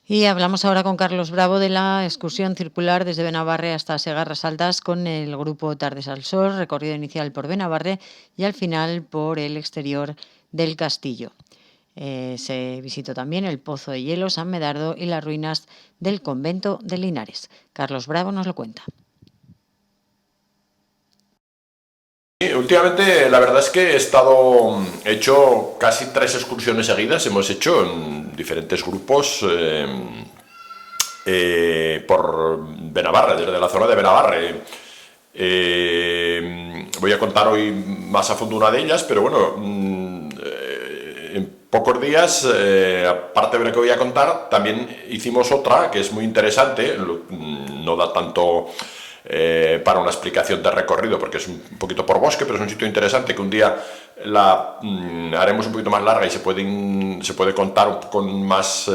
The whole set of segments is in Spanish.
Y hablamos ahora con Carlos Bravo de la excursión circular desde Benabarre hasta Segarras Altas con el grupo Tardes al Sol, recorrido inicial por Benabarre y al final por el exterior del castillo. Se visitó también el Pozo de Hielo, San Medardo y las ruinas del convento de Linares. Carlos Bravo nos lo cuenta. Últimamente la verdad es que he hecho casi 3 excursiones seguidas, hemos hecho en diferentes grupos por Benabarre, desde la zona de Benabarre. Voy a contar hoy más a fondo una de ellas, pero bueno, en pocos días, aparte de lo que voy a contar, también hicimos otra que es muy interesante, no da tanto para una explicación de recorrido porque es un poquito por bosque, pero es un sitio interesante que un día la haremos un poquito más larga y se puede contar con más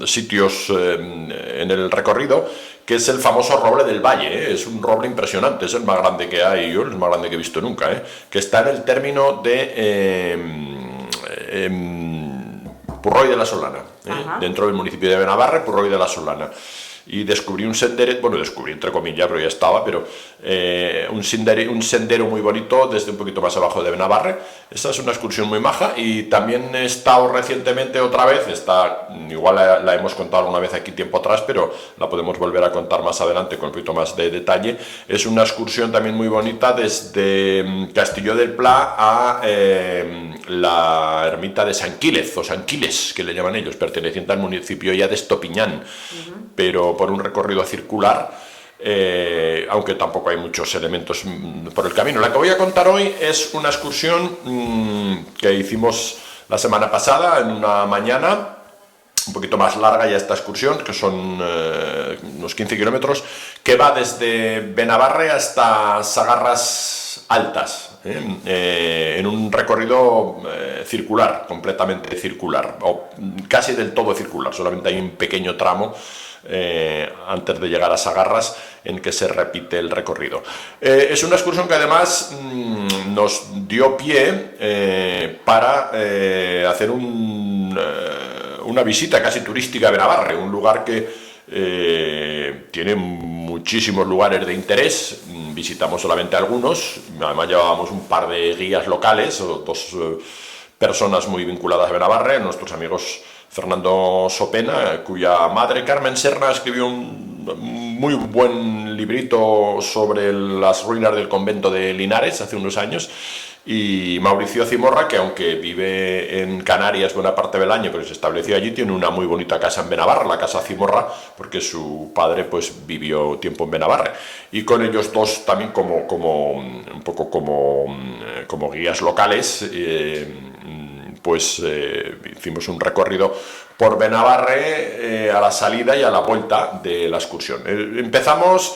sitios en el recorrido, que es el famoso roble del valle. Es un roble impresionante, es el más grande que hay, el más grande que he visto nunca, que está en el término de Purroy de la Solana, dentro del municipio de Benabarre, Purroy de la Solana. Y descubrí un sendero, bueno, descubrí entre comillas, pero ya estaba, pero un sendero muy bonito desde un poquito más abajo de Benabarre. Esta es una excursión muy maja y también he estado recientemente otra vez, igual la hemos contado alguna vez aquí tiempo atrás, pero la podemos volver a contar más adelante con un poquito más de detalle. Es una excursión también muy bonita desde Castillo del Pla a la ermita de San Quílez, o San Quiles, que le llaman ellos, perteneciente al municipio ya de Estopiñán, pero por un recorrido circular, aunque tampoco hay muchos elementos por el camino. La que voy a contar hoy es una excursión que hicimos la semana pasada, en una mañana, un poquito más larga ya esta excursión, que son unos 15 kilómetros, que va desde Benabarre hasta Segarras Altas, en un recorrido circular, completamente circular, o casi del todo circular, solamente hay un pequeño tramo antes de llegar a Segarras en que se repite el recorrido. Es una excursión que además nos dio pie para hacer una visita casi turística a Benabarre, un lugar que tiene muchísimos lugares de interés. Visitamos solamente algunos, además llevábamos un par de guías locales, o dos personas muy vinculadas a Benabarre, nuestros amigos Fernando Sopena, cuya madre Carmen Serna escribió un muy buen librito sobre las ruinas del convento de Linares hace unos años, y Mauricio Cimorra, que aunque vive en Canarias buena parte del año, pero se estableció allí, tiene una muy bonita casa en Benabarre, la casa Cimorra, porque su padre pues vivió tiempo en Benabarre. Y con ellos dos también un poco como guías locales, pues hicimos un recorrido por Benabarre a la salida y a la vuelta de la excursión. Empezamos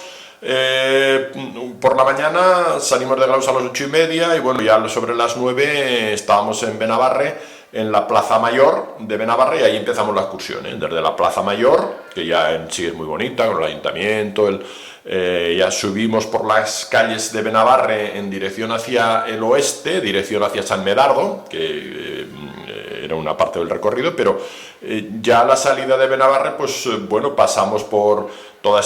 por la mañana, salimos de Graus a las 8:30 y bueno, ya sobre las 9 estábamos en Benabarre, en la Plaza Mayor de Benabarre, y ahí empezamos la excursión, desde la Plaza Mayor, que ya en sí es muy bonita, con el ayuntamiento, ya subimos por las calles de Benabarre en dirección hacia el oeste, dirección hacia San Medardo, que era una parte del recorrido, pero ya a la salida de Benabarre, pues bueno, pasamos por toda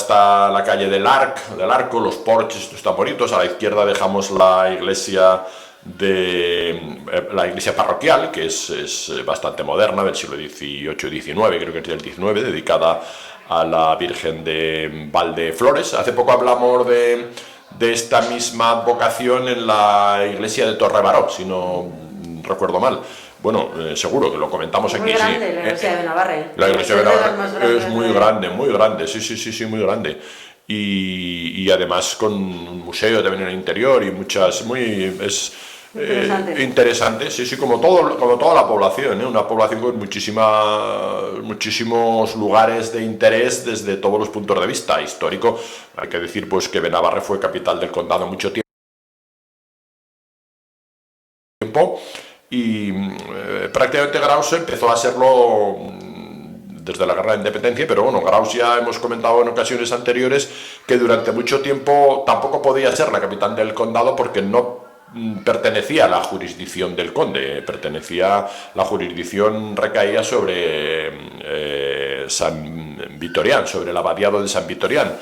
la calle del Arco, los porches, estos tan bonitos. A la izquierda dejamos la iglesia parroquial, que es bastante moderna, del siglo XVIII-XIX, creo que es del XIX, dedicada a la Virgen de Valdeflores. Hace poco hablamos de esta misma advocación en la iglesia de Torrebaró, si no recuerdo mal. Bueno, seguro que lo comentamos aquí. Muy grande, sí. La iglesia de Benabarre. La iglesia de Benabarre es muy grande, sí, muy grande. Y además con un museo también en el interior y interesante, sí, como toda la población, una población con muchísimos lugares de interés desde todos los puntos de vista. Histórico, hay que decir pues que Benabarre fue capital del condado mucho tiempo, y prácticamente Graus empezó a serlo desde la Guerra de Independencia, pero bueno, Graus ya hemos comentado en ocasiones anteriores que durante mucho tiempo tampoco podía ser la capital del condado porque no pertenecía a la jurisdicción del conde, la jurisdicción recaía sobre San Vitorián, sobre el abadiado de San Vitorián.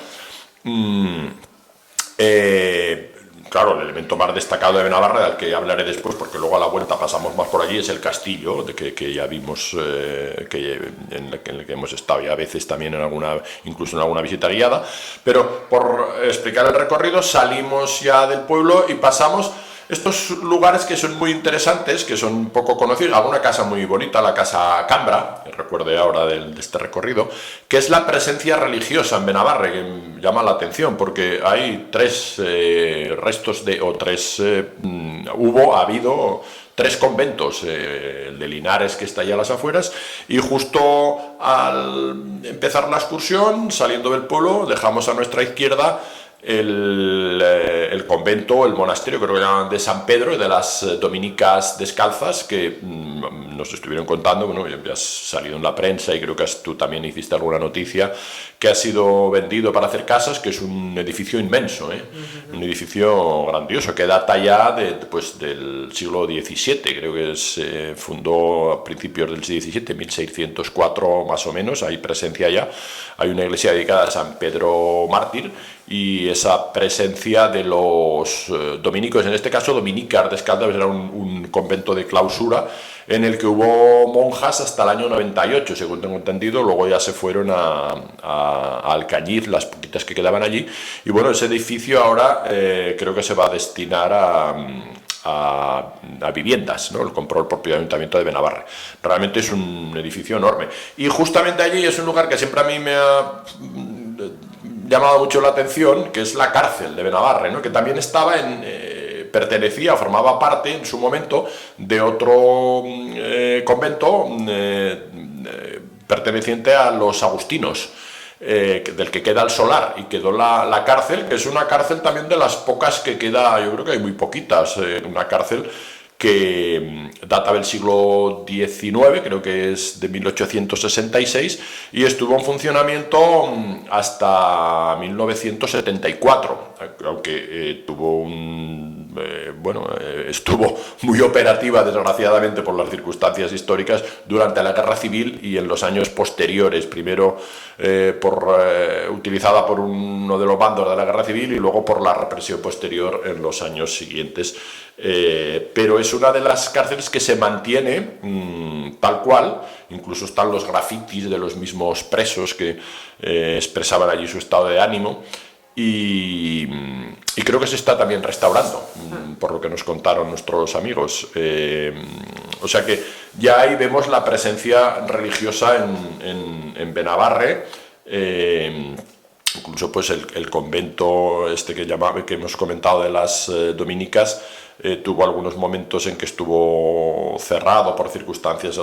Claro, el elemento más destacado de Benabarre, del que hablaré después, porque luego a la vuelta pasamos más por allí, es el castillo, que ya vimos, en el que hemos estado ya a veces también incluso en alguna visita guiada. Pero por explicar el recorrido, salimos ya del pueblo y pasamos estos lugares que son muy interesantes, que son poco conocidos. Alguna casa muy bonita, la casa Cambra, que recuerde ahora de este recorrido, que es la presencia religiosa en Benabarre, que llama la atención, porque hay ha habido tres conventos, el de Linares, que está allá a las afueras, y justo al empezar la excursión, saliendo del pueblo, dejamos a nuestra izquierda el convento, el monasterio, creo que llaman de San Pedro, de las dominicas descalzas, que nos estuvieron contando, bueno, ya has salido en la prensa y creo que tú también hiciste alguna noticia, que ha sido vendido para hacer casas, que es un edificio inmenso, un edificio grandioso, que data ya del siglo XVII, creo que se fundó a principios del XVII, 1604 más o menos, hay presencia ya, hay una iglesia dedicada a San Pedro Mártir, y esa presencia de los dominicos, en este caso dominicas descalzas, era un convento de clausura en el que hubo monjas hasta el año 98, según tengo entendido. Luego ya se fueron a Alcañiz, las poquitas que quedaban allí, y bueno, ese edificio ahora creo que se va a destinar a viviendas, ¿no? Lo compró el propio Ayuntamiento de Benabarre. Realmente es un edificio enorme, y justamente allí es un lugar que siempre a mí me ha llamado mucho la atención, que es la cárcel de Benabarre, ¿no? Que también formaba parte en su momento de otro convento perteneciente a los agustinos, del que queda el solar, y quedó la cárcel, que es una cárcel también de las pocas que queda, yo creo que hay muy poquitas, una cárcel que data del siglo XIX, creo que es de 1866, y estuvo en funcionamiento hasta 1974, aunque estuvo muy operativa, desgraciadamente, por las circunstancias históricas, durante la Guerra Civil y en los años posteriores, primero utilizada por uno de los bandos de la Guerra Civil y luego por la represión posterior en los años siguientes. Pero es una de las cárceles que se mantiene tal cual. Incluso están los grafitis de los mismos presos que expresaban allí su estado de ánimo, y creo que se está también restaurando, por lo que nos contaron nuestros amigos. O sea que ya ahí vemos la presencia religiosa en Benabarre. Incluso pues el convento que hemos comentado de las dominicas tuvo algunos momentos en que estuvo cerrado por circunstancias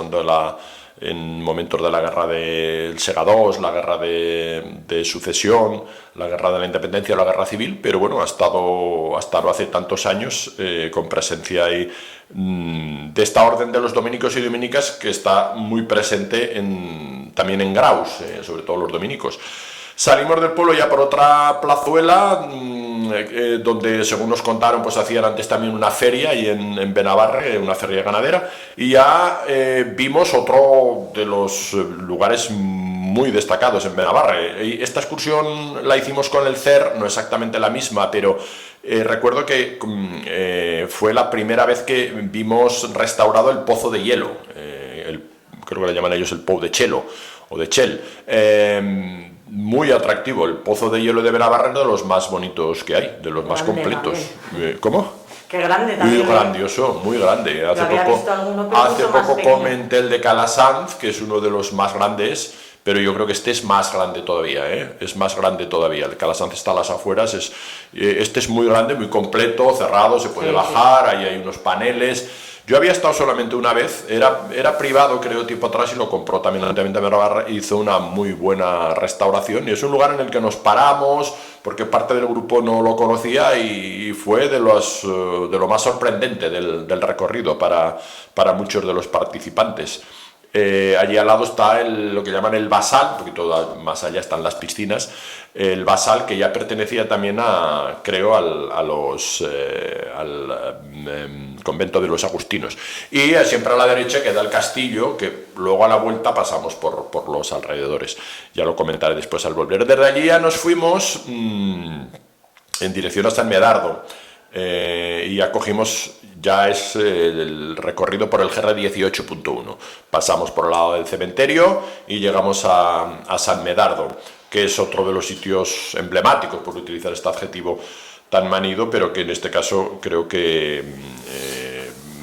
en momentos de la guerra del Segadors, la guerra de sucesión, la guerra de la independencia, la guerra civil, pero bueno, ha estado hace tantos años con presencia ahí de esta orden de los dominicos y dominicas, que está muy presente también en Graus, sobre todo los dominicos. Salimos del pueblo ya por otra plazuela, donde, según nos contaron, pues hacían antes también una feria y en Benabarre, una feria ganadera, y ya vimos otro de los lugares muy destacados en Benabarre. Esta excursión la hicimos con el CER, no exactamente la misma, pero recuerdo que fue la primera vez que vimos restaurado el Pozo de Hielo, creo que le llaman ellos el Pou de Chelo, o de Chel. Muy atractivo, el Pozo de Hielo de Benabarre, de los más bonitos que hay, de los más completos. ¿Cómo? Qué grande también. Muy grandioso, muy grande. Hace poco comenté el de Calasanz, que es uno de los más grandes, pero yo creo que este es más grande todavía, es más grande todavía. El Calasanz está a las afueras, este es muy grande, muy completo, cerrado, se puede bajar, ahí hay unos paneles. Yo había estado solamente una vez, era privado, creo, tiempo atrás, y lo compró también el Ayuntamiento de Benabarre, hizo una muy buena restauración, y es un lugar en el que nos paramos, porque parte del grupo no lo conocía, y fue de lo más sorprendente del recorrido para muchos de los participantes. Allí al lado está lo que llaman el Basal, un poquito más allá están las piscinas, el Basal, que ya pertenecía también creo, convento de los agustinos. Y siempre a la derecha queda el castillo, que luego a la vuelta pasamos por los alrededores. Ya lo comentaré después al volver. Desde allí ya nos fuimos en dirección a San Medardo. Y ya cogimos, ya es el recorrido por el GR 18.1. Pasamos por el lado del cementerio y llegamos a San Medardo, que es otro de los sitios emblemáticos, por utilizar este adjetivo tan manido, pero que en este caso creo que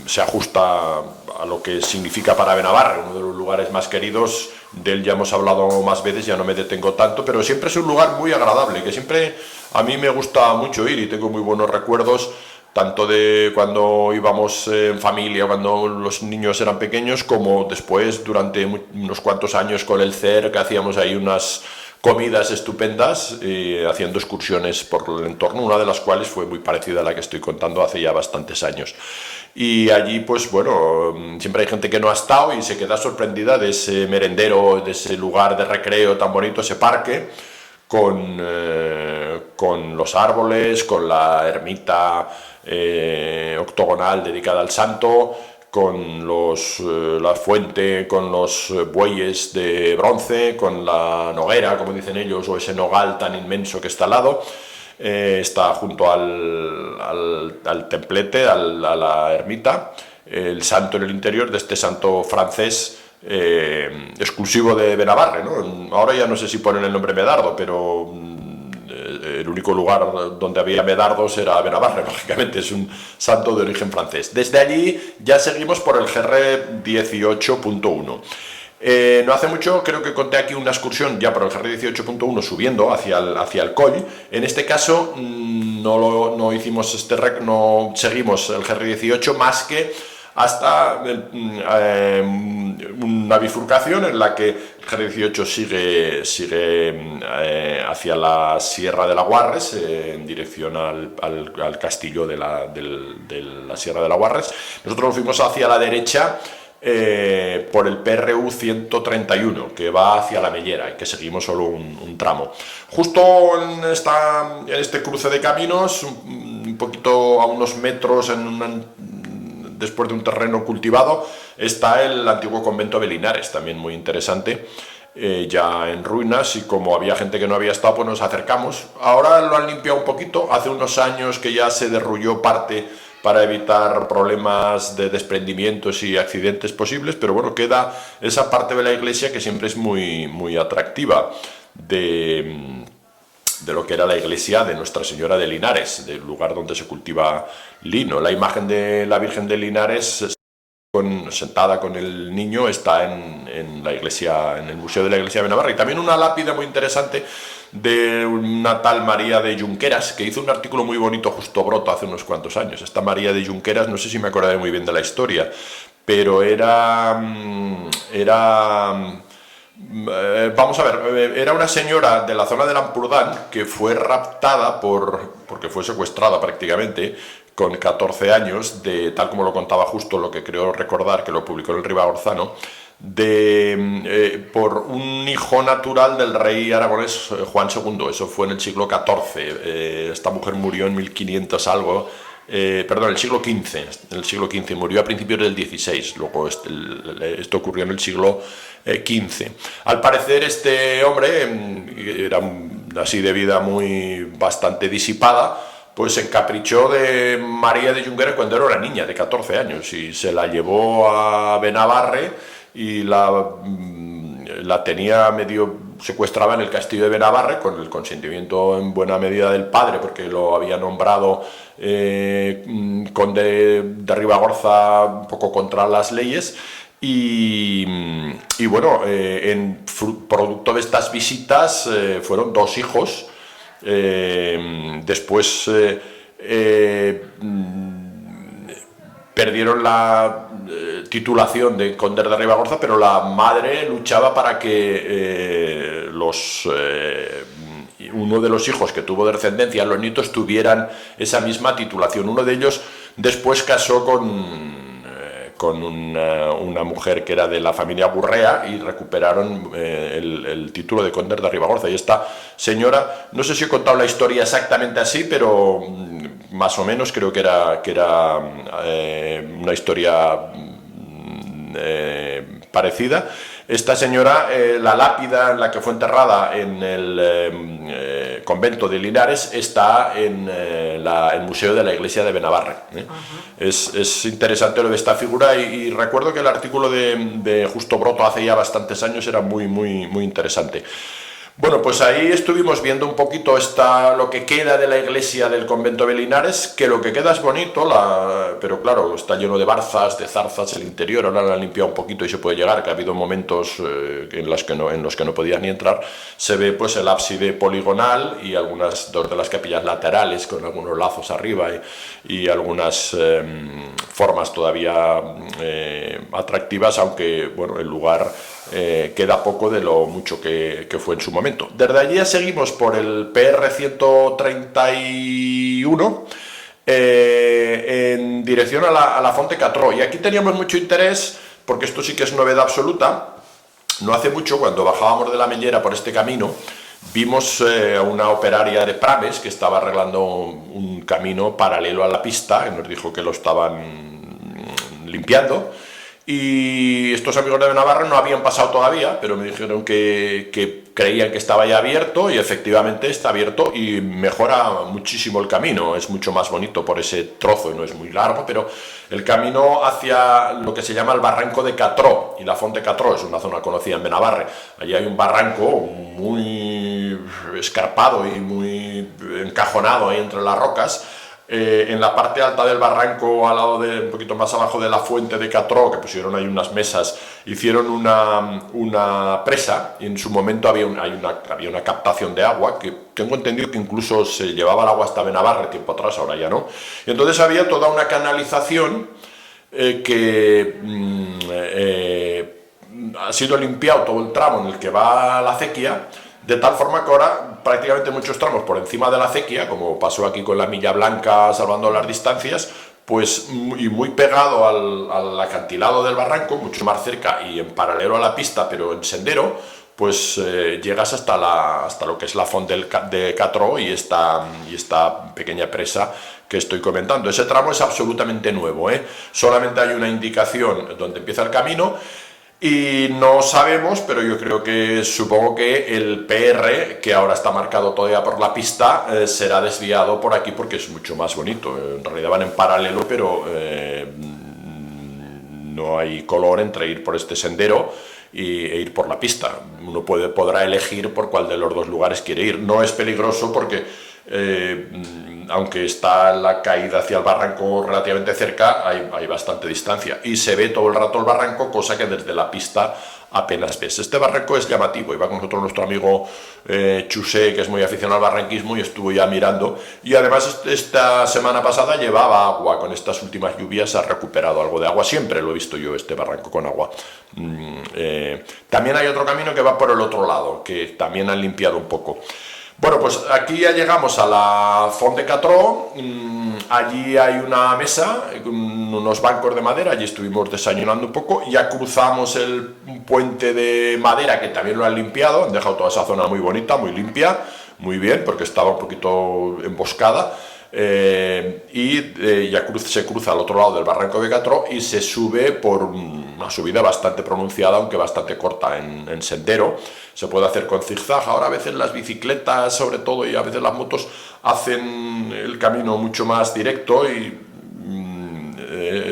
se ajusta a lo que significa para Benabarre, uno de los lugares más queridos. De él ya hemos hablado más veces, ya no me detengo tanto, pero siempre es un lugar muy agradable, que siempre a mí me gusta mucho ir y tengo muy buenos recuerdos, tanto de cuando íbamos en familia, cuando los niños eran pequeños, como después, durante unos cuantos años con el CER, que hacíamos ahí unas comidas estupendas, haciendo excursiones por el entorno, una de las cuales fue muy parecida a la que estoy contando hace ya bastantes años. Y allí, pues bueno, siempre hay gente que no ha estado y se queda sorprendida de ese merendero, de ese lugar de recreo tan bonito, ese parque, con los árboles, con la ermita octogonal dedicada al santo, con la fuente, con los bueyes de bronce, con la noguera, como dicen ellos, o ese nogal tan inmenso que está al lado. Está junto al templete, a la ermita, el santo en el interior de este santo francés exclusivo de Benabarre, ¿no? Ahora ya no sé si ponen el nombre Medardo, pero el único lugar donde había medardos era Benabarre, lógicamente, es un santo de origen francés. Desde allí ya seguimos por el GR 18.1. No hace mucho creo que conté aquí una excursión ya por el GR 18.1 subiendo hacia el Coll. En este caso no hicimos no seguimos el GR 18 más que hasta una bifurcación en la que el GR 18 sigue hacia la Sierra de la Guarres, en dirección al castillo de la Sierra de la Guarres. Nosotros nos fuimos hacia la derecha por el PRU 131, que va hacia la Mellera, y que seguimos solo un tramo. Justo en este cruce de caminos, un poquito a unos metros, después de un terreno cultivado, está el antiguo convento de Linares, también muy interesante, ya en ruinas, y como había gente que no había estado, pues nos acercamos. Ahora lo han limpiado un poquito, hace unos años que ya se derrulló parte para evitar problemas de desprendimientos y accidentes posibles, pero bueno, queda esa parte de la iglesia que siempre es muy, muy atractiva de lo que era la iglesia de Nuestra Señora de Linares, del lugar donde se cultiva lino. La imagen de la Virgen de Linares, sentada con el niño, está en la iglesia, en el Museo de la Iglesia de Benabarre. Y también una lápida muy interesante de una tal María de Junqueras, que hizo un artículo muy bonito justo broto hace unos cuantos años. Esta María de Junqueras, no sé si me acordaré muy bien de la historia, pero vamos a ver, era una señora de la zona del Ampurdán que fue raptada porque fue secuestrada prácticamente con 14 años, tal como lo contaba justo, lo que creo recordar que lo publicó en el Ribagorzano, por un hijo natural del rey aragonés Juan II. Eso fue en el siglo XIV. Esta mujer murió en 1500 algo. Perdón, el siglo XV, murió a principios del XVI, luego esto ocurrió en el siglo XV. Al parecer este hombre era así de vida bastante disipada, pues se encaprichó de María de Junqueras cuando era una niña de 14 años y se la llevó a Benabarre y la tenía medio secuestrada en el castillo de Benabarre con el consentimiento en buena medida del padre, porque lo había nombrado conde de Ribagorza un poco contra las leyes. Y bueno, producto de estas visitas fueron 2 hijos. Después perdieron la titulación de conde de Ribagorza, pero la madre luchaba para que uno de los hijos que tuvo descendencia, los nietos, tuvieran esa misma titulación. Uno de ellos después casó con una mujer que era de la familia Gurrea y recuperaron el título de conde de Ribagorza. Y esta señora, no sé si he contado la historia exactamente así, pero más o menos, creo que era una historia parecida. Esta señora, la lápida en la que fue enterrada en el convento de Linares está en el museo de la iglesia de Benabarre. Es interesante lo de esta figura y recuerdo que el artículo de Justo Broto hace ya bastantes años era muy interesante. Bueno, pues ahí estuvimos viendo un poquito lo que queda de la iglesia del convento de Linares, que lo que queda es bonito, pero claro, está lleno de barzas, de zarzas el interior, ahora lo han limpiado un poquito y se puede llegar, que ha habido momentos en los que no podías ni entrar. Se ve pues el ábside poligonal y dos de las capillas laterales con algunos lazos arriba y algunas formas todavía atractivas, aunque bueno, el lugar queda poco de lo mucho que fue en su momento. Desde allí seguimos por el PR 131 en dirección a la Fonte Catró, y aquí teníamos mucho interés porque esto sí que es novedad absoluta. No hace mucho, cuando bajábamos de la Mellera por este camino, vimos a una operaria de Prames que estaba arreglando un camino paralelo a la pista, y nos dijo que lo estaban limpiando. Y estos amigos de Benabarre no habían pasado todavía, pero me dijeron que creían que estaba ya abierto, y efectivamente está abierto y mejora muchísimo el camino. Es mucho más bonito por ese trozo y no es muy largo, pero el camino hacia lo que se llama el barranco de Catró, y la Fonte Catró es una zona conocida en Benabarre. Allí hay un barranco muy escarpado y muy encajonado ahí entre las rocas. En la parte alta del barranco, al lado un poquito más abajo de la fuente de Catró, que pusieron ahí unas mesas, hicieron una presa, y en su momento había una captación de agua, que tengo entendido que incluso se llevaba el agua hasta Benabarre tiempo atrás, ahora ya no. Y entonces había toda una canalización que ha sido limpiado todo el tramo en el que va la acequia, de tal forma que ahora prácticamente muchos tramos por encima de la acequia, como pasó aquí con la Milla Blanca, salvando las distancias, pues y muy pegado al acantilado del barranco, mucho más cerca y en paralelo a la pista, pero en sendero, pues llegas hasta lo que es la Fonte de Catró y esta pequeña presa que estoy comentando. Ese tramo es absolutamente nuevo, solamente hay una indicación donde empieza el camino. Y no sabemos, pero yo supongo que el PR, que ahora está marcado todavía por la pista, será desviado por aquí porque es mucho más bonito. En realidad van en paralelo, pero no hay color entre ir por este sendero e ir por la pista. Uno podrá elegir por cuál de los dos lugares quiere ir. No es peligroso porque aunque está la caída hacia el barranco relativamente cerca, hay bastante distancia y se ve todo el rato el barranco, cosa que desde la pista apenas ves. Este barranco es llamativo. Iba con nosotros nuestro amigo Chusé, que es muy aficionado al barranquismo, y estuvo ya mirando, y además esta semana pasada llevaba agua. Con estas últimas lluvias ha recuperado algo de agua. Siempre lo he visto yo, este barranco con agua. También hay otro camino que va por el otro lado, que también han limpiado un poco. Bueno, pues aquí ya llegamos a la Fonte de Catró. Allí hay una mesa, unos bancos de madera, allí estuvimos desayunando un poco. Ya cruzamos un puente de madera que también lo han limpiado, han dejado toda esa zona muy bonita, muy limpia, muy bien, porque estaba un poquito emboscada. Se cruza al otro lado del barranco de Catró y se sube por una subida bastante pronunciada, aunque bastante corta en sendero. Se puede hacer con zigzag. Ahora a veces las bicicletas, sobre todo, y a veces las motos, hacen el camino mucho más directo y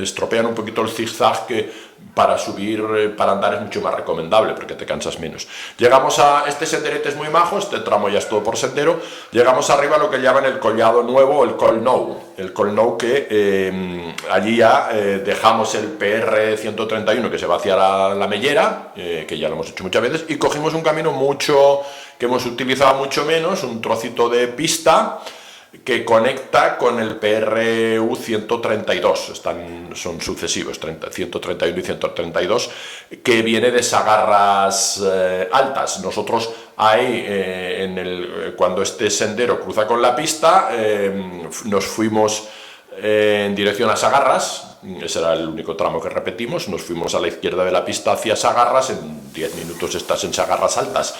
estropean un poquito el zigzag, que para subir, para andar es mucho más recomendable porque te cansas menos. Llegamos a este senderete, es muy majo, este tramo ya es todo por sendero. Llegamos arriba a lo que llaman el Collado Nuevo, el Col Nou. El Col Nou, que allí ya dejamos el PR 131 que se va hacia la Mellera, que ya lo hemos hecho muchas veces, y cogimos un camino que hemos utilizado mucho menos, un trocito de pista que conecta con el PRU 132, son sucesivos, 131 y 132, que viene de Sagarras Altas. Nosotros ahí, cuando este sendero cruza con la pista, nos fuimos en dirección a Sagarras. Ese era el único tramo que repetimos. Nos fuimos a la izquierda de la pista hacia Sagarras, en 10 minutos estás en Sagarras Altas.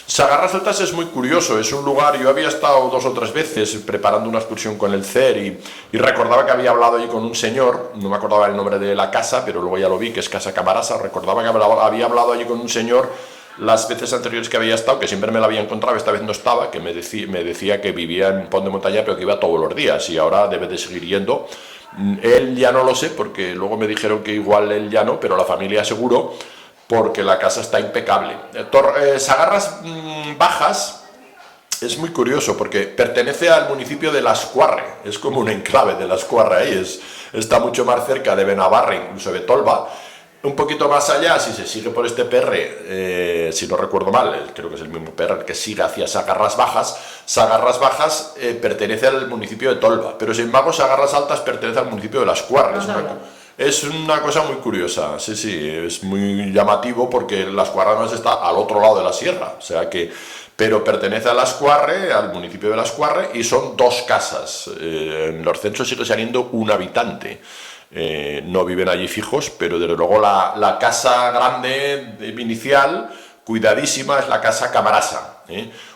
Sagarras Altas es muy curioso, es un lugar, yo había estado 2 o 3 veces preparando una excursión con el CER y recordaba que había hablado allí con un señor, no me acordaba el nombre de la casa, pero luego ya lo vi, que es Casa Camarasa, recordaba que había hablado allí con un señor las veces anteriores que había estado, que siempre me la había encontrado, esta vez no estaba, que me decía que vivía en Pont de Montaña, pero que iba todos los días, y ahora debe de seguir yendo. Él ya no lo sé, porque luego me dijeron que igual él ya no, pero la familia seguro, porque la casa está impecable. Sagarras Bajas es muy curioso, porque pertenece al municipio de Lascuarre, es como un enclave de Lascuarre ahí, está mucho más cerca de Benabarre, incluso de Tolba. Un poquito más allá, si se sigue por este PR, si no recuerdo mal, creo que es el mismo PR que sigue hacia Sagarras Bajas, pertenece al municipio de Tolba, pero sin embargo Sagarras Altas pertenece al municipio de Lascuarre. Es una cosa muy curiosa, sí, es muy llamativo porque Lascuarre además está al otro lado de la sierra, o sea que, pero pertenece a Lascuarre, al municipio de Lascuarre, y son 2 casas. En los censos sigue saliendo un habitante. No viven allí fijos, pero desde luego la casa grande inicial, cuidadísima, es la casa Camarasa,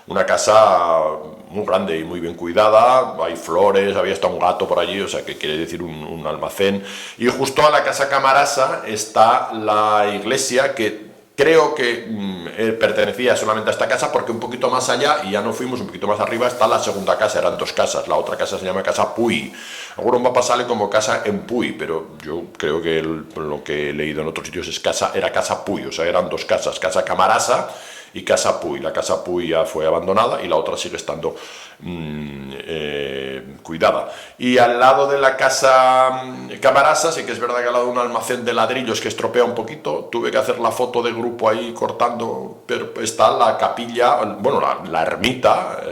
una casa muy grande y muy bien cuidada, hay flores, había hasta un gato por allí, o sea que quiere decir un almacén, y justo a la casa Camarasa está la iglesia que creo que pertenecía solamente a esta casa, porque un poquito más allá, y ya no fuimos, un poquito más arriba, está la segunda casa, eran 2 casas, la otra casa se llama Casa Puy. Algunos mapas sale como Casa en Puy, pero yo creo que lo que he leído en otros sitios era Casa Puy, o sea, eran 2 casas, Casa Camarasa y Casa Puy. La Casa Puy ya fue abandonada y la otra sigue estando cuidada. Y al lado de la Casa Camarasa, sí que es verdad que al lado de un almacén de ladrillos que estropea un poquito, tuve que hacer la foto de grupo ahí cortando, pero está la capilla, bueno, la ermita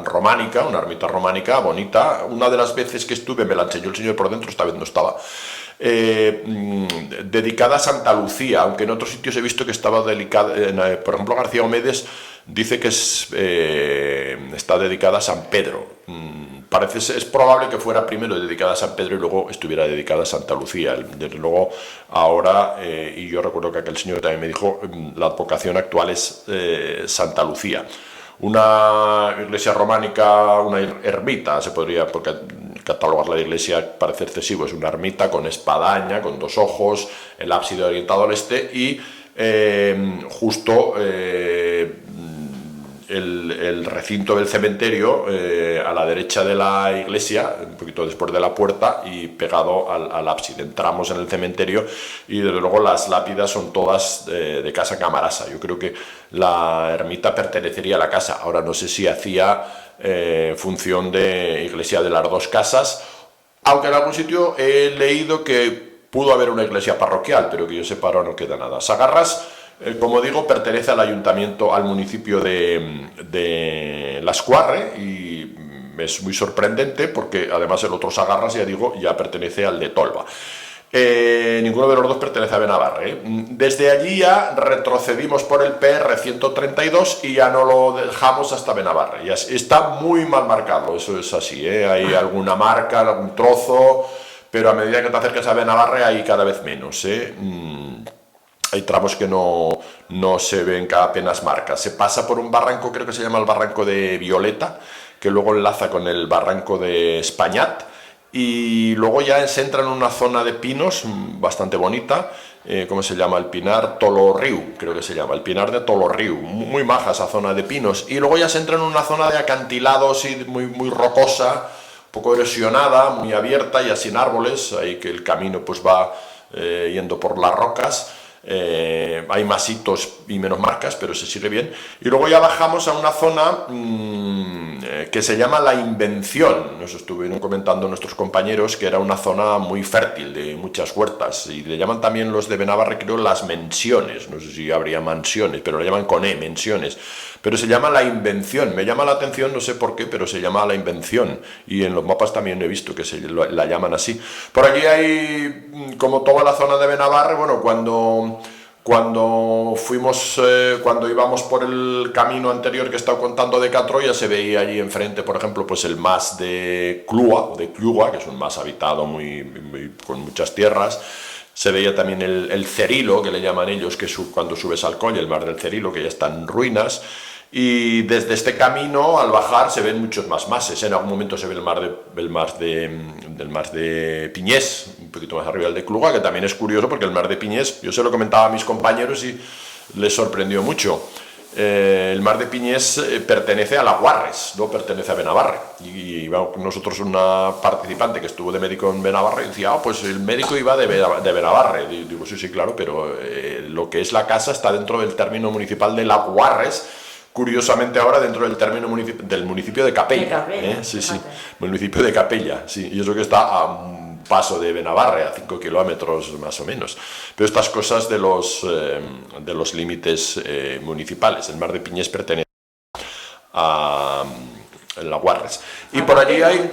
románica, una ermita románica bonita. Una de las veces que estuve me la enseñó el señor por dentro, esta vez no estaba. Dedicada a Santa Lucía, aunque en otros sitios he visto que estaba dedicada, por ejemplo García Omedes dice que está dedicada a San Pedro. Es probable que fuera primero dedicada a San Pedro y luego estuviera dedicada a Santa Lucía. Desde luego ahora, y yo recuerdo que aquel señor también me dijo, la advocación actual es Santa Lucía. Una iglesia románica, una ermita, se podría, porque catalogar la iglesia parece excesivo, es una ermita con espadaña, con 2 ojos, el ábside orientado al este y justo el recinto del cementerio a la derecha de la iglesia, un poquito después de la puerta y pegado al ábside. Entramos en el cementerio y desde luego las lápidas son todas de Casa Camarasa. Yo creo que la ermita pertenecería a la casa. Ahora no sé si hacía función de iglesia de las 2 casas, aunque en algún sitio he leído que pudo haber una iglesia parroquial, pero que yo sepa ahora no queda nada. Sagarras, como digo, pertenece al ayuntamiento, al municipio de Lascuarre, y es muy sorprendente porque además el otro Sagarras, ya digo, ya pertenece al de Tolba. Ninguno de los 2 pertenece a Benabarre. Desde allí ya retrocedimos por el PR 132 y ya no lo dejamos hasta Benabarre. Ya está muy mal marcado, eso es así, hay alguna marca, algún trozo, pero a medida que te acercas a Benabarre hay cada vez menos. Hay tramos que no se ven apenas marcas. Se pasa por un barranco, creo que se llama el barranco de Violeta, que luego enlaza con el barranco de Españat, y luego ya se entra en una zona de pinos bastante bonita. ¿Cómo se llama? El Pinar Tolorriu, creo que se llama, el Pinar de Tolorriu, muy maja esa zona de pinos, y luego ya se entra en una zona de acantilados y muy rocosa, un poco erosionada, muy abierta, ya sin árboles, ahí que el camino pues va yendo por las rocas. Hay más hitos y menos marcas, pero se sigue bien. Y luego ya bajamos a una zona que se llama La Invención. Nos estuvieron comentando nuestros compañeros que era una zona muy fértil, de muchas huertas, y le llaman también los de Benabarre, creo, las mensiones. No sé si habría mansiones, pero lo llaman con mensiones. Pero se llama La Invención. Me llama la atención, no sé por qué, pero se llama La Invención, y en los mapas también he visto que la llaman así. Por aquí hay, como toda la zona de Benabarre, bueno, cuando fuimos, cuando íbamos por el camino anterior que he estado contando de Catroya, se veía allí enfrente, por ejemplo, pues el mas de Clua, que es un mas habitado con muchas tierras. se veía también el Cerilo, que le llaman ellos, que cuando subes al Coll, el mar del Cerilo, que ya está en ruinas. Y desde este camino, al bajar, se ven muchos más mases. En algún momento se ve el mar de Piñés, un poquito más arriba del de Cluga, que también es curioso porque el mar de Piñés, yo se lo comentaba a mis compañeros y les sorprendió mucho. El mar de Piñés pertenece a la Guarres, no pertenece a Benabarre. Y nosotros, una participante que estuvo de médico en Benabarre, decía, pues el médico iba de Benabarre. Digo, sí, claro, pero lo que es la casa está dentro del término municipal de la Guarres, curiosamente ahora dentro del término del municipio de Capella. Sí, municipio de Capella, sí, y eso que está a un paso de Benabarre, a 5 kilómetros más o menos. Pero estas cosas de los límites municipales. El mar de Piñés pertenece a la Guarres. Y por allí hay...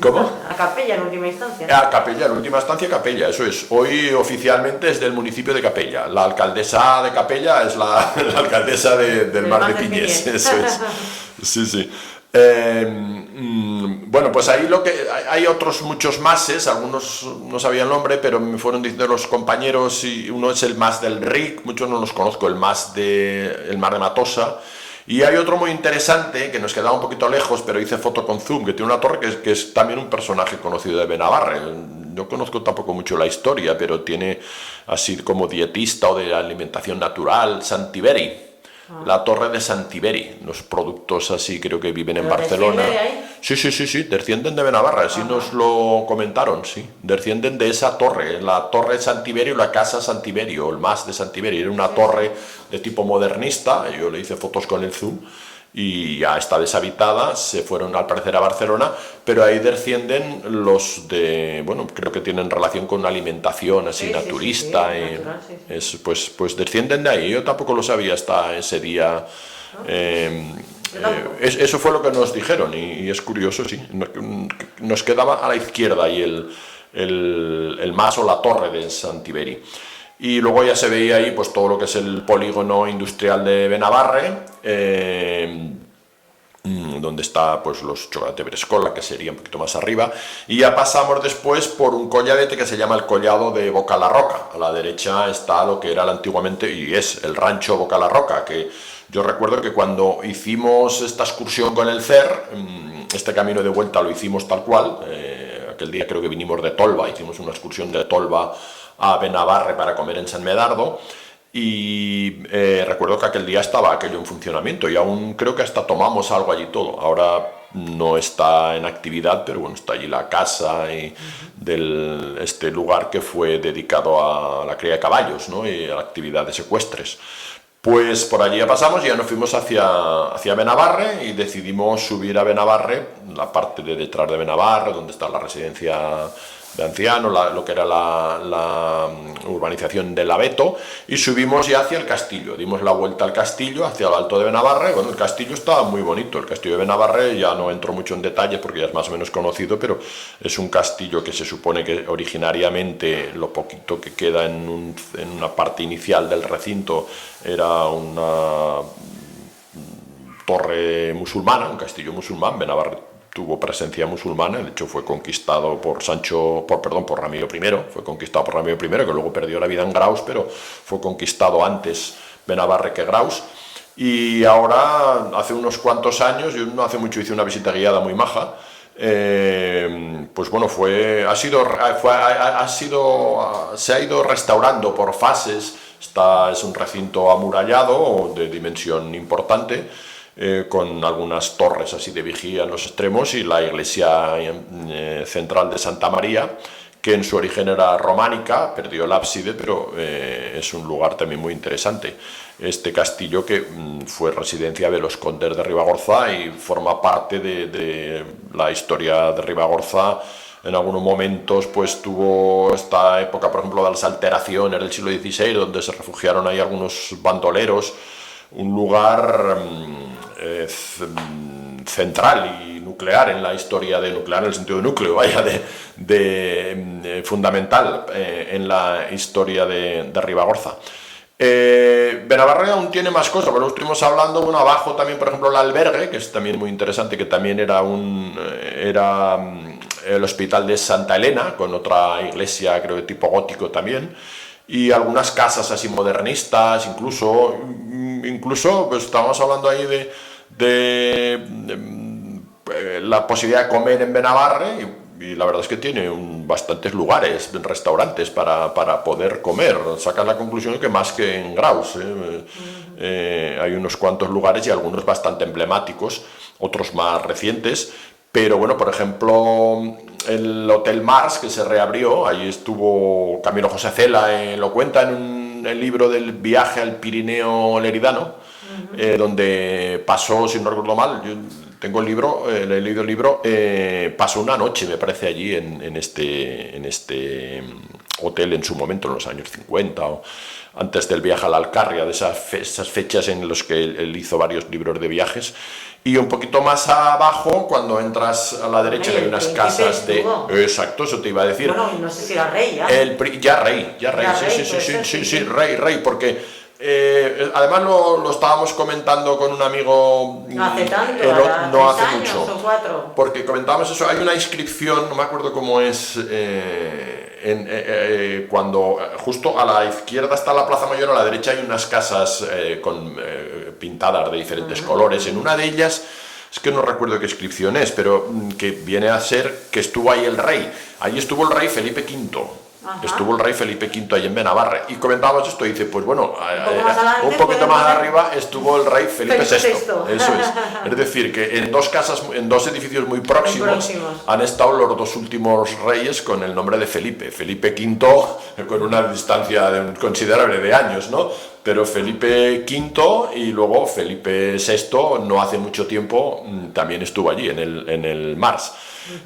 ¿Cómo? A Capella en última instancia. A Capella, en última instancia Capella, eso es. Hoy oficialmente es del municipio de Capella. La alcaldesa de Capella es la alcaldesa del mar de Piñés. Eso es. Sí. Bueno, pues ahí hay otros muchos mases, algunos no sabía el nombre, pero me fueron diciendo los compañeros, y uno es el mas del Ric, muchos no los conozco, el mar de Matosa. Y hay otro muy interesante, que nos quedaba un poquito lejos, pero hice foto con zoom, que tiene una torre que es también un personaje conocido de Benabarre. No conozco tampoco mucho la historia, pero tiene así como dietista o de alimentación natural, Santiberi. La torre de Santiberi, los productos así creo que viven en Barcelona. ¿Desciende de ahí? Sí, descienden de Benabarre, así nos lo comentaron, sí. Descienden de esa torre, la torre de Santiberi o la casa Santiberi o el mas de Santiberi. Era una torre de tipo modernista, yo le hice fotos con el zoom y ya está deshabitada, se fueron al parecer a Barcelona, pero ahí descienden los de, bueno, creo que tienen relación con una alimentación así naturista, natural, pues descienden de ahí, yo tampoco lo sabía hasta ese día. Eso fue lo que nos dijeron y es curioso, sí, nos quedaba a la izquierda ahí el mas o la torre de Santiberi. Y luego ya se veía ahí pues todo lo que es el polígono industrial de Benabarre, donde está pues los Chocolate Brescola, que sería un poquito más arriba, y ya pasamos después por un colladete que se llama el Collado de Boca la Roca. A la derecha está lo que era antiguamente y es el rancho Boca la Roca, que yo recuerdo que cuando hicimos esta excursión con el CER, este camino de vuelta lo hicimos tal cual, aquel día creo que vinimos de Tolba, hicimos una excursión de Tolba a Benabarre para comer en San Medardo, y recuerdo que aquel día estaba aquello en funcionamiento y aún creo que hasta tomamos algo allí todo. Ahora no está en actividad, pero bueno, está allí la casa y este lugar que fue dedicado a la cría de caballos, ¿no? Y a la actividad de secuestres. Pues por allí ya pasamos y ya nos fuimos hacia Benabarre y decidimos subir a Benabarre, la parte de detrás de Benabarre, donde está la residencia de ancianos, lo que era la urbanización del Abeto, y subimos ya hacia el castillo, dimos la vuelta al castillo, hacia el Alto de Benabarre. Bueno, el castillo estaba muy bonito, el castillo de Benabarre, ya no entro mucho en detalle porque ya es más o menos conocido, pero es un castillo que se supone que originariamente, lo poquito que queda en una parte inicial del recinto, era una torre musulmana, un castillo musulmán. Benabarre tuvo presencia musulmana, de hecho fue conquistado por Ramiro I, fue conquistado por Ramiro I, que luego perdió la vida en Graus, pero fue conquistado antes Benabarre que Graus. Y ahora, hace unos cuantos años, yo no hace mucho hice una visita guiada muy maja, pues bueno, se ha ido restaurando por fases. Es un recinto amurallado de dimensión importante, con algunas torres así de vigía en los extremos, y la iglesia central de Santa María, que en su origen era románica, perdió el ábside, pero es un lugar también muy interesante. Este castillo que fue residencia de los condes de Ribagorza y forma parte de la historia de Ribagorza. En algunos momentos pues tuvo esta época, por ejemplo, de las alteraciones del siglo XVI, donde se refugiaron ahí algunos bandoleros, un lugar central y nuclear en la historia de nuclear, en el sentido de núcleo, vaya, fundamental en la historia de Ribagorza. Benabarre aún tiene más cosas, pero estuvimos hablando, bueno, abajo también, por ejemplo, el albergue, que es también muy interesante, que también era el Hospital de Santa Elena, con otra iglesia, creo de tipo gótico también, y algunas casas así modernistas, incluso pues estábamos hablando ahí de la posibilidad de comer en Benabarre, y la verdad es que tiene bastantes lugares, restaurantes para poder comer. Sacas la conclusión de que más que en Graus, hay unos cuantos lugares y algunos bastante emblemáticos, otros más recientes. Pero bueno, por ejemplo, el Hotel Mars, que se reabrió, ahí estuvo Camilo José Cela, lo cuenta en el libro del viaje al Pirineo Leridano, donde pasó, si no recuerdo mal, yo tengo el libro, he leído el libro, pasó una noche, me parece, allí en este hotel en su momento, en los años 50, o antes del viaje a la Alcarria, de esas fechas en las que él hizo varios libros de viajes. Y un poquito más abajo, cuando entras a la derecha, hay unas casas de... Exacto, eso te iba a decir. Bueno, no sé si era rey ya. Ya rey, sí, rey, porque además lo estábamos comentando con un amigo hace tanto, no hace años mucho, o 4. porque comentábamos eso, hay una inscripción, no me acuerdo cómo es, cuando justo a la izquierda está la Plaza Mayor, a la derecha hay unas casas pintadas de diferentes colores. En una de ellas, es que no recuerdo qué inscripción es, pero que viene a ser que estuvo ahí el rey. Allí estuvo el rey Felipe V. Estuvo el rey Felipe V ahí en Benabarre. Y comentábamos esto y dice, pues bueno, un poquito más arriba estuvo el rey Felipe VI. Eso es decir, que en dos edificios muy próximos han estado los dos últimos reyes con el nombre de Felipe. Felipe V con una distancia considerable de años, ¿no? Pero Felipe V y luego Felipe VI, no hace mucho tiempo, también estuvo allí, en el Mars.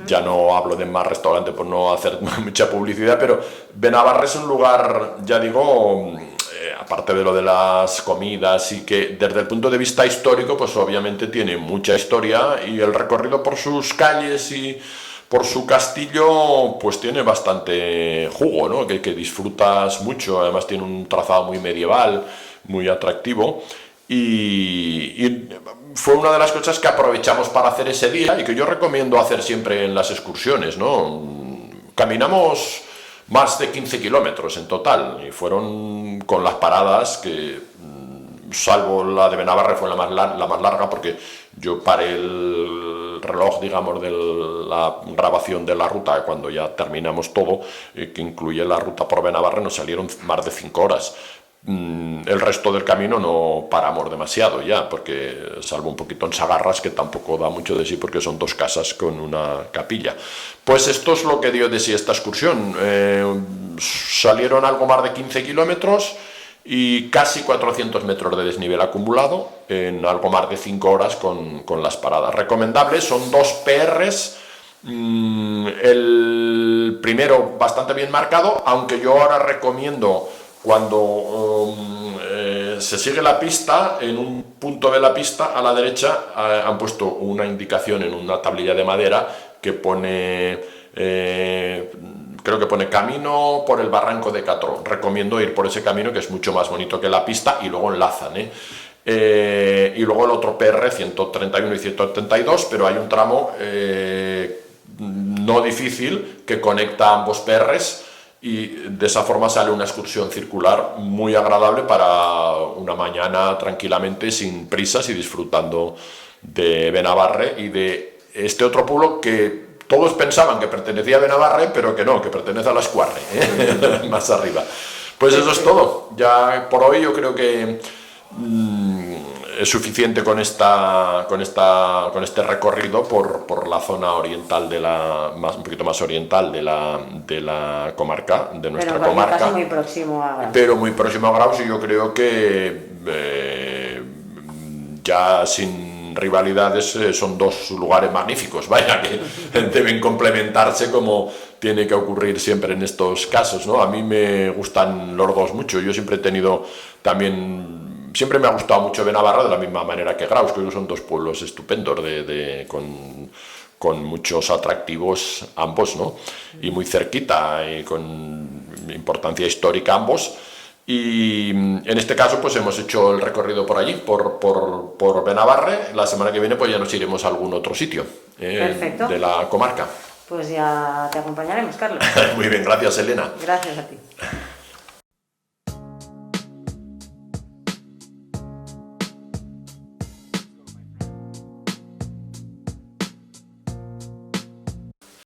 Ya no hablo de Mars Restaurante por no hacer mucha publicidad, pero Benabarre es un lugar, ya digo, aparte de lo de las comidas, y que desde el punto de vista histórico, pues obviamente tiene mucha historia, y el recorrido por sus calles y por su castillo, pues tiene bastante jugo, ¿no? Que disfrutas mucho. Además tiene un trazado muy medieval, muy atractivo, y fue una de las cosas que aprovechamos para hacer ese día y que yo recomiendo hacer siempre en las excursiones, ¿no? Caminamos más de 15 kilómetros en total, y fueron con las paradas que, salvo la de Benabarre, fue la más larga, porque yo paré el reloj, digamos, de la grabación de la ruta cuando ya terminamos todo, que incluye la ruta por Benabarre, nos salieron más de 5 horas. El resto del camino no paramos demasiado ya, porque salvo un poquito en Sagarras, que tampoco da mucho de sí porque son 2 casas con una capilla. Pues esto es lo que dio de sí esta excursión. Salieron algo más de 15 kilómetros y casi 400 metros de desnivel acumulado en algo más de 5 horas con las paradas. Recomendables, son 2 PRs. El primero bastante bien marcado, aunque yo ahora recomiendo, cuando se sigue la pista, en un punto de la pista a la derecha han puesto una indicación en una tablilla de madera que pone, creo que pone camino por el barranco de Catró. Recomiendo ir por ese camino, que es mucho más bonito que la pista, y luego enlazan, y luego el otro PR 131 y 132, pero hay un tramo no difícil que conecta ambos PRs, y de esa forma sale una excursión circular muy agradable para una mañana tranquilamente, sin prisas, y disfrutando de Benabarre y de este otro pueblo que todos pensaban que pertenecía a Benabarre, pero que no, que pertenece a la Escuarre, más arriba. Pues eso es todo. Ya por hoy yo creo que es suficiente con este recorrido por la zona oriental, un poquito más oriental de la comarca, de nuestra comarca. Pero muy próximo a Graus. Pero muy próximo a Graus, y yo creo que ya sin rivalidades son 2 lugares magníficos, vaya, que deben complementarse, como tiene que ocurrir siempre en estos casos, ¿no? A mí me gustan los 2 mucho. Yo siempre he tenido también... Siempre me ha gustado mucho Benabarre, de la misma manera que Graus. Creo que son 2 pueblos estupendos, con muchos atractivos ambos, ¿no? Y muy cerquita, y con importancia histórica ambos. Y en este caso pues hemos hecho el recorrido por allí, por Benabarre. La semana que viene pues ya nos iremos a algún otro sitio de la comarca. Pues ya te acompañaremos, Carlos. Muy bien, gracias, Elena. Gracias a ti.